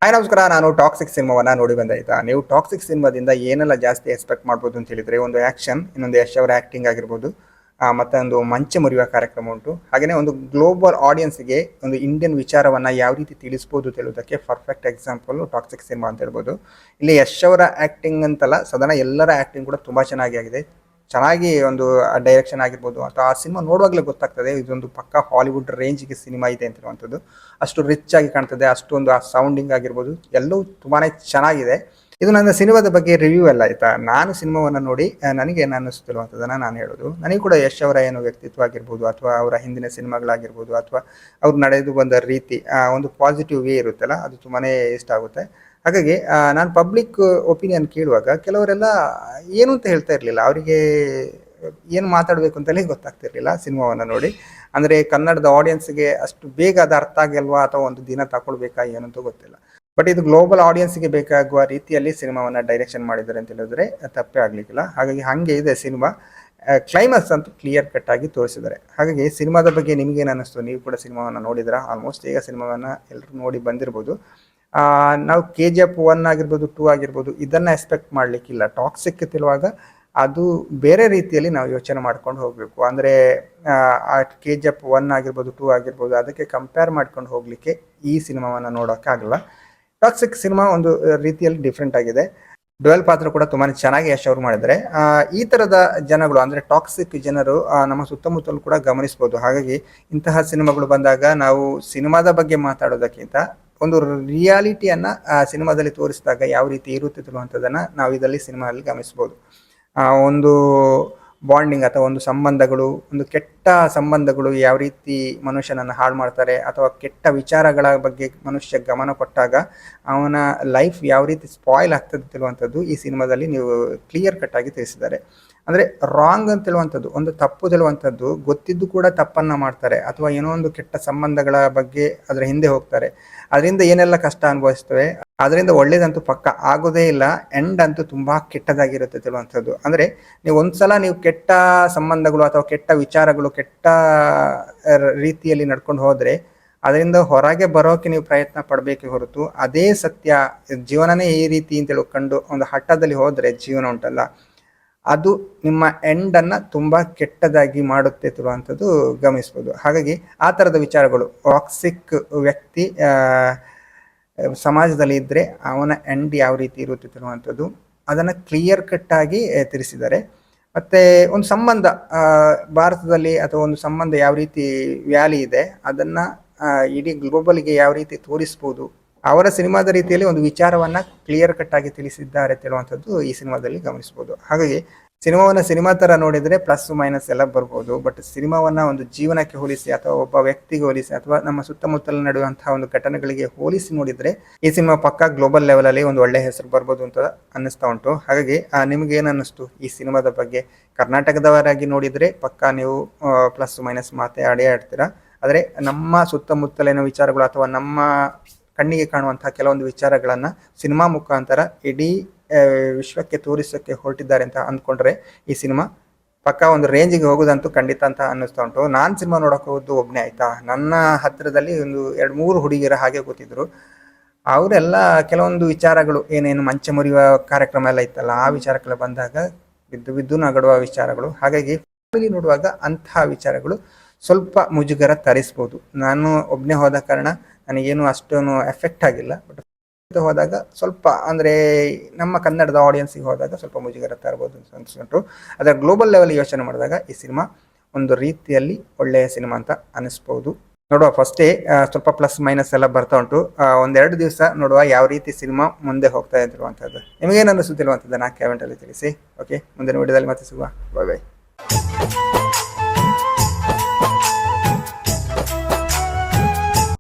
Hi ನಮಸ್ಕಾರ. ನಾನು toxic ಸಿನಿಮಾವನ್ನ ನೋಡಿ ಬಂದೆ. ಆಯ್ತಾ, ನೀವು ಟಾಕ್ಸಿಕ್ ಸಿನಿಮಾದಿಂದ ಏನೆಲ್ಲ ಜಾಸ್ತಿ ಎಕ್ಸ್ಪೆಕ್ಟ್ ಮಾಡ್ಬೋದು ಅಂತ ಹೇಳಿದ್ರೆ, ಒಂದು ಆಕ್ಷನ್, ಇನ್ನೊಂದು ಯಶ್ ಅವರ ಆಕ್ಟಿಂಗ್ ಆಗಿರ್ಬೋದು, ಮತ್ತೆ ಒಂದು ಮಂಚ ಮುರಿಯುವ ಕಾರ್ಯಕ್ರಮ ಉಂಟು. ಹಾಗೆಯೇ ಒಂದು ಗ್ಲೋಬಲ್ ಆಡಿಯನ್ಸ್ಗೆ ಒಂದು ಇಂಡಿಯನ್ ವಿಚಾರವನ್ನ ಯಾವ ರೀತಿ ತಿಳಿಸ್ಬೋದು ಹೇಳುವುದಕ್ಕೆ ಪರ್ಫೆಕ್ಟ್ ಎಕ್ಸಾಂಪಲ್ ಟಾಕ್ಸಿಕ್ ಸಿನಿಮಾ ಅಂತ ಹೇಳ್ಬೋದು. ಇಲ್ಲಿ ಯಶ್ ಅವರ ಆಕ್ಟಿಂಗ್ ಅಂತಲ್ಲ, ಸಾಧಾರಣ ಎಲ್ಲರ ಆಕ್ಟಿಂಗ್ ಕೂಡ ತುಂಬಾ ಚೆನ್ನಾಗಿ ಆಗಿದೆ. ಚೆನ್ನಾಗಿ ಒಂದು ಡೈರೆಕ್ಷನ್ ಆಗಿರ್ಬೋದು ಅಥವಾ ಆ ಸಿನಿಮಾ ನೋಡುವಾಗಲೇ ಗೊತ್ತಾಗ್ತದೆ ಇದೊಂದು ಪಕ್ಕ ಹಾಲಿವುಡ್ ರೇಂಜ್ಗೆ ಸಿನಿಮಾ ಇದೆ ಅಂತಿರುವಂಥದ್ದು. ಅಷ್ಟು ರಿಚ್ ಆಗಿ ಕಾಣ್ತದೆ, ಅಷ್ಟೊಂದು ಆ ಸೌಂಡಿಂಗ್ ಆಗಿರ್ಬೋದು ಎಲ್ಲವೂ ತುಂಬಾನೇ ಚೆನ್ನಾಗಿದೆ. ಇದು ನನ್ನ ಸಿನಿಮಾದ ಬಗ್ಗೆ ರಿವ್ಯೂ ಎಲ್ಲ. ಆಯ್ತಾ, ನಾನು ಸಿನಿಮಾವನ್ನು ನೋಡಿ ನನಗೆ ಏನು ಅನ್ನಿಸ್ತಿರುವಂಥದ್ದನ್ನು ನಾನು ಹೇಳೋದು. ನನಗೆ ಕೂಡ ಯಶ್ ಅವರ ಏನು ವ್ಯಕ್ತಿತ್ವ ಆಗಿರ್ಬೋದು ಅಥವಾ ಅವರ ಹಿಂದಿನ ಸಿನಿಮಾಗಳಾಗಿರ್ಬೋದು ಅಥವಾ ಅವ್ರು ನಡೆದು ಬಂದ ರೀತಿ, ಒಂದು ಪಾಸಿಟಿವ್ ವೇ ಇರುತ್ತಲ್ಲ, ಅದು ತುಂಬಾನೇ ಇಷ್ಟ ಆಗುತ್ತೆ. ಹಾಗಾಗಿ ನಾನು ಪಬ್ಲಿಕ್ ಒಪಿನಿಯನ್ ಕೇಳುವಾಗ ಕೆಲವರೆಲ್ಲ ಏನು ಅಂತ ಹೇಳ್ತಾ ಇರಲಿಲ್ಲ, ಅವರಿಗೆ ಏನು ಮಾತಾಡಬೇಕು ಅಂತಲೇ ಗೊತ್ತಾಗ್ತಿರ್ಲಿಲ್ಲ ಸಿನಿಮಾವನ್ನು ನೋಡಿ. ಅಂದರೆ ಕನ್ನಡದ ಆಡಿಯನ್ಸ್ಗೆ ಅಷ್ಟು ಬೇಗ ಅದು ಅರ್ಥ ಆಗಲ್ವಾ ಅಥವಾ ಒಂದು ದಿನ ತಗೊಳ್ಬೇಕಾ ಏನಂತ ಗೊತ್ತಿಲ್ಲ. ಬಟ್ ಇದು ಗ್ಲೋಬಲ್ ಆಡಿಯನ್ಸ್ಗೆ ಬೇಕಾಗುವ ರೀತಿಯಲ್ಲಿ ಸಿನಿಮಾವನ್ನು ಡೈರೆಕ್ಷನ್ ಮಾಡಿದ್ದಾರೆ ಅಂತ ಹೇಳಿದ್ರೆ ತಪ್ಪೇ ಆಗಲಿಕ್ಕಿಲ್ಲ. ಹಾಗಾಗಿ ಹಾಗೆ ಇದೆ ಸಿನಿಮಾ. ಕ್ಲೈಮ್ಯಾಕ್ಸ್ ಅಂತೂ ಕ್ಲಿಯರ್ ಕಟ್ ಆಗಿ ತೋರಿಸಿದ್ದಾರೆ. ಹಾಗಾಗಿ ಸಿನಿಮಾದ ಬಗ್ಗೆ ನಿಮಗೇನು ಅನ್ನಿಸ್ತು? ನೀವು ಕೂಡ ಸಿನಿಮಾವನ್ನು ನೋಡಿದ್ರಾ? ಆಲ್ಮೋಸ್ಟ್ ಈಗ ಸಿನಿಮಾವನ್ನು ಎಲ್ಲರೂ ನೋಡಿ ಬಂದಿರ್ಬೋದು. ನಾವು KGF 1 ಆಗಿರ್ಬೋದು, 2 ಆಗಿರ್ಬೋದು, ಇದನ್ನು ಎಕ್ಸ್ಪೆಕ್ಟ್ ಮಾಡಲಿಕ್ಕಿಲ್ಲ. ಟಾಕ್ಸಿಕ್ ತಿಳುವಾಗ ಅದು ಬೇರೆ ರೀತಿಯಲ್ಲಿ ನಾವು ಯೋಚನೆ ಮಾಡ್ಕೊಂಡು ಹೋಗಬೇಕು. ಅಂದರೆ ಆ KGF 1 ಆಗಿರ್ಬೋದು, 2 ಆಗಿರ್ಬೋದು, ಅದಕ್ಕೆ ಕಂಪೇರ್ ಮಾಡ್ಕೊಂಡು ಹೋಗಲಿಕ್ಕೆ ಈ ಸಿನಿಮಾವನ್ನು ನೋಡೋಕ್ಕಾಗಲ್ಲ. ಟಾಕ್ಸಿಕ್ ಸಿನಿಮಾ ಒಂದು ರೀತಿಯಲ್ಲಿ ಡಿಫ್ರೆಂಟ್ ಆಗಿದೆ. ಡ್ವೆಲ್ ಪಾತ್ರ ಕೂಡ ತುಂಬಾ ಚೆನ್ನಾಗಿ ಯಶ್ ಅವರು ಮಾಡಿದ್ದಾರೆ. ಈ ತರದ ಜನಗಳು ಅಂದ್ರೆ ಟಾಕ್ಸಿಕ್ ಜನರು ನಮ್ಮ ಸುತ್ತಮುತ್ತಲು ಕೂಡ ಗಮನಿಸಬಹುದು. ಹಾಗಾಗಿ ಇಂತಹ ಸಿನಿಮಾಗಳು ಬಂದಾಗ ನಾವು ಸಿನಿಮಾದ ಬಗ್ಗೆ ಮಾತಾಡೋದಕ್ಕಿಂತ ಒಂದು ರಿಯಾಲಿಟಿಯನ್ನ ಸಿನಿಮಾದಲ್ಲಿ ತೋರಿಸಿದಾಗ ಯಾವ ರೀತಿ ಇರುತ್ತೆ ಅನ್ನುವಂಥದ್ದನ್ನ ನಾವು ಇದರಲ್ಲಿ ಸಿನಿಮಾದಲ್ಲಿ ಗಮನಿಸಬಹುದು. ಒಂದು ಬಾಂಡಿಂಗ್ ಅಥವಾ ಒಂದು ಸಂಬಂಧಗಳು, ಒಂದು ಕೆಟ್ಟ ಸಂಬಂಧಗಳು ಯಾವ ರೀತಿ ಮನುಷ್ಯನನ್ನು ಹಾಳು ಮಾಡ್ತಾರೆ ಅಥವಾ ಕೆಟ್ಟ ವಿಚಾರಗಳ ಬಗ್ಗೆ ಮನುಷ್ಯ ಗಮನ ಕೊಟ್ಟಾಗ ಅವನ ಲೈಫ್ ಯಾವ ರೀತಿ ಸ್ಪಾಯ್ಲ್ ಆಗ್ತದೆ ತಿಳುವಂಥದ್ದು ಈ ಸಿನಿಮಾದಲ್ಲಿ ನೀವು ಕ್ಲಿಯರ್ ಕಟ್ ಆಗಿ ತಿಳಿಸಿದ್ದಾರೆ. ಅಂದರೆ ರಾಂಗ್ ಅಂತ ಹೇಳುವಂಥದ್ದು, ಒಂದು ತಪ್ಪು ಹೇಳುವಂಥದ್ದು ಗೊತ್ತಿದ್ದು ಕೂಡ ತಪ್ಪನ್ನು ಮಾಡ್ತಾರೆ ಅಥವಾ ಏನೋ ಒಂದು ಕೆಟ್ಟ ಸಂಬಂಧಗಳ ಬಗ್ಗೆ ಅದರ ಹಿಂದೆ ಹೋಗ್ತಾರೆ. ಅದರಿಂದ ಏನೆಲ್ಲ ಕಷ್ಟ ಅನುಭವಿಸ್ತವೆ, ಅದರಿಂದ ಒಳ್ಳೇದಂತೂ ಪಕ್ಕ ಆಗೋದೇ ಇಲ್ಲ. ಎಂಡ್ ಅಂತೂ ತುಂಬಾ ಕೆಟ್ಟದಾಗಿರುತ್ತೆ ತಿಳುವಂಥದ್ದು. ಅಂದರೆ ನೀವು ಒಂದ್ಸಲ ನೀವು ಕೆಟ್ಟ ಸಂಬಂಧಗಳು ಅಥವಾ ಕೆಟ್ಟ ವಿಚಾರಗಳು, ಕೆಟ್ಟ ರೀತಿಯಲ್ಲಿ ನಡ್ಕೊಂಡು ಹೋದ್ರೆ ಅದರಿಂದ ಹೊರಗೆ ಬರೋಕೆ ನೀವು ಪ್ರಯತ್ನ ಪಡಬೇಕೆ ಹೊರತು ಅದೇ ಸತ್ಯ, ಜೀವನನೇ ಈ ರೀತಿ ಅಂತ ತಿಳ್ಕೊಂಡು ಒಂದು ಹಠದಲ್ಲಿ ಹೋದ್ರೆ ಜೀವನ ಉಂಟಲ್ಲ, ಅದು ನಿಮ್ಮ ಎಂಡನ್ನು ತುಂಬಾ ಕೆಟ್ಟದಾಗಿ ಮಾಡುತ್ತೆ ತಿಳುವಂಥದ್ದು ಗಮನಿಸ್ಬೋದು. ಹಾಗಾಗಿ ಆ ಥರದ ವಿಚಾರಗಳು, ಟಾಕ್ಸಿಕ್ ವ್ಯಕ್ತಿ ಸಮಾಜದಲ್ಲಿ ಇದ್ದರೆ ಅವನ ಎಂಡ್ ಯಾವ ರೀತಿ ಇರುತ್ತೆ ತಿಳುವಂಥದ್ದು ಅದನ್ನು ಕ್ಲಿಯರ್ ಕಟ್ ಆಗಿ ತಿಳಿಸಿದ್ದಾರೆ. ಮತ್ತು ಒಂದು ಸಂಬಂಧ ಭಾರತದಲ್ಲಿ ಅಥವಾ ಒಂದು ಸಂಬಂಧ ಯಾವ ರೀತಿ ವ್ಯಾಲಿ ಇದೆ ಅದನ್ನು ಇಡೀ ಗ್ಲೋಬಲ್ಗೆ ಯಾವ ರೀತಿ ತೋರಿಸ್ಬೋದು, ಅವರ ಸಿನಿಮಾದ ರೀತಿಯಲ್ಲಿ ಒಂದು ವಿಚಾರವನ್ನು ಕ್ಲಿಯರ್ ಕಟ್ ಆಗಿ ತಿಳಿಸಿದ್ದಾರೆ ತಿಳುವಂಥದ್ದು ಈ ಸಿನಿಮಾದಲ್ಲಿ ಗಮನಿಸ್ಬೋದು. ಹಾಗಾಗಿ ಸಿನಿಮಾವನ್ನು ಸಿನಿಮಾ ಥರ ನೋಡಿದರೆ ಪ್ಲಸ್ ಮೈನಸ್ ಎಲ್ಲ ಬರ್ಬೋದು. ಬಟ್ ಸಿನಿಮಾವನ್ನು ಒಂದು ಜೀವನಕ್ಕೆ ಹೋಲಿಸಿ ಅಥವಾ ಒಬ್ಬ ವ್ಯಕ್ತಿಗೆ ಹೋಲಿಸಿ ಅಥವಾ ನಮ್ಮ ಸುತ್ತಮುತ್ತಲು ನಡೆಯುವಂತಹ ಒಂದು ಘಟನೆಗಳಿಗೆ ಹೋಲಿಸಿ ನೋಡಿದರೆ ಈ ಸಿನಿಮಾ ಪಕ್ಕ ಗ್ಲೋಬಲ್ ಲೆವೆಲಲ್ಲಿ ಒಂದು ಒಳ್ಳೆ ಹೆಸರು ಬರ್ಬೋದು ಅಂತ ಅನ್ನಿಸ್ತಾ ಉಂಟು. ಹಾಗಾಗಿ ನಿಮ್ಗೆ ಏನು ಅನ್ನಿಸ್ತು ಈ ಸಿನಿಮಾದ ಬಗ್ಗೆ? ಕರ್ನಾಟಕದವರಾಗಿ ನೋಡಿದರೆ ಪಕ್ಕ ನೀವು ಪ್ಲಸ್ ಮೈನಸ್ ಮಾತೇ ಆಡ್ತೀರಾ. ಆದರೆ ನಮ್ಮ ಸುತ್ತಮುತ್ತಲಿನ ವಿಚಾರಗಳು ಅಥವಾ ನಮ್ಮ ಕಣ್ಣಿಗೆ ಕಾಣುವಂತಹ ಕೆಲವೊಂದು ವಿಚಾರಗಳನ್ನು ಸಿನಿಮಾ ಮುಖಾಂತರ ಇಡೀ ವಿಶ್ವಕ್ಕೆ ತೋರಿಸೋಕ್ಕೆ ಹೊರಟಿದ್ದಾರೆ ಅಂತ ಅಂದ್ಕೊಂಡ್ರೆ ಈ ಸಿನಿಮಾ ಪಕ್ಕ ಒಂದು ರೇಂಜಿಗೆ ಹೋಗೋದಂತೂ ಖಂಡಿತ ಅಂತ ಅನ್ನಿಸ್ತಾ ಉಂಟು. ನಾನು ಸಿನಿಮಾ ನೋಡೋಕೆ ಹೋದ್ದು ಒಬ್ಬನೇ. ಆಯ್ತಾ, ನನ್ನ ಹತ್ತಿರದಲ್ಲಿ ಒಂದು 2-3 ಹುಡುಗಿಯರ ಹಾಗೆ ಕೂತಿದ್ರು. ಅವರೆಲ್ಲ ಕೆಲವೊಂದು ವಿಚಾರಗಳು, ಏನೇನು ಮಂಚ ಮುರಿಯುವ ಕಾರ್ಯಕ್ರಮ ಎಲ್ಲ ಇತ್ತಲ್ಲ, ಆ ವಿಚಾರಕ್ಕೆಲ್ಲ ಬಂದಾಗ ಬಿದ್ದು ಬಿದ್ದು ನಗಡುವ ವಿಚಾರಗಳು. ಹಾಗಾಗಿ ಫ್ಯಾಮಿಲಿ ನೋಡುವಾಗ ಅಂತಹ ವಿಚಾರಗಳು ಸ್ವಲ್ಪ ಮುಜುಗರ ತರಿಸ್ಬೋದು. ನಾನು ಒಬ್ಬನೇ ಹೋದ ಕಾರಣ ನನಗೇನು ಅಷ್ಟೊಂದು ಎಫೆಕ್ಟ್ ಆಗಿಲ್ಲ. ಬಟ್ ಹೋದಾಗ ಸ್ವಲ್ಪ ಅಂದರೆ ನಮ್ಮ ಕನ್ನಡದ ಆಡಿಯನ್ಸಿಗೆ ಹೋದಾಗ ಸ್ವಲ್ಪ ಮುಜುಗರ ತರಬಹುದು ಅಂತ ಅನಿಸ್ಬಿಟ್ಟು, ಅದರ ಗ್ಲೋಬಲ್ ಲೆವೆಲ್ ಯೋಚನೆ ಮಾಡಿದಾಗ ಈ ಸಿನಿಮಾ ಒಂದು ರೀತಿಯಲ್ಲಿ ಒಳ್ಳೆಯ ಸಿನಿಮಾ ಅಂತ ಅನಿಸ್ಬೋದು. ನೋಡುವ, ಫಸ್ಟೇ ಸ್ವಲ್ಪ ಪ್ಲಸ್ ಮೈನಸ್ ಎಲ್ಲ ಬರ್ತಾ ಉಂಟು. 1-2 ದಿವಸ ನೋಡುವ ಯಾವ ರೀತಿ ಸಿನಿಮಾ ಮುಂದೆ ಹೋಗ್ತಾ ಇರುವಂಥದ್ದು. ನಿಮಗೇನು ಅನ್ನಿಸುತ್ತಿರುವಂಥದ್ದು ನಾ ಕಮೆಂಟಲ್ಲಿ ತಿಳಿಸಿ. ಓಕೆ, ಮುಂದಿನ ವಿಡಿಯೋದಲ್ಲಿ ಮತ್ತೆ ಸಿಗುವ. ಬಾಯ್ ಬಾಯ್.